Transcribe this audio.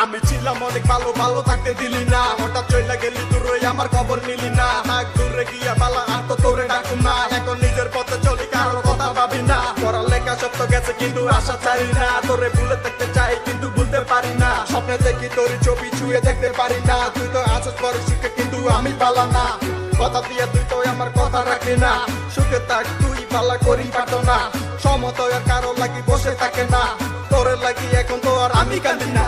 আমি ছিলাম অনেক ভালো, ভালো থাকতে দিলি না, হঠাৎ চলে গেলি দূরে আমার খবর নিলি না। হাক দূরে গিয়া পালা আর তো তোরে ডাকুম না, এখন নিজের পথে চলি কারোর কথা ভাবি না। পড়ালেখা সব তো গেছে কিন্তু আশা ছাড়ি না, তোরে ভুলে থাকতে চাই কিন্তু ভুলতে পারি না। স্বপ্নে দেখি তোর ছবি ছুঁয়ে দেখতে পারি না, তুই তো আছিস বড় সুখে কিন্তু আমি পালা না। কথা দিয়ে তুই তো আমার কথা রাখলি না, সুখে থাক তুই পালা করি পারতো না। সমতয় কারো লাগি বসে থাকে না, তোরে লাগি এখন তো আর আমি কাঁদি না।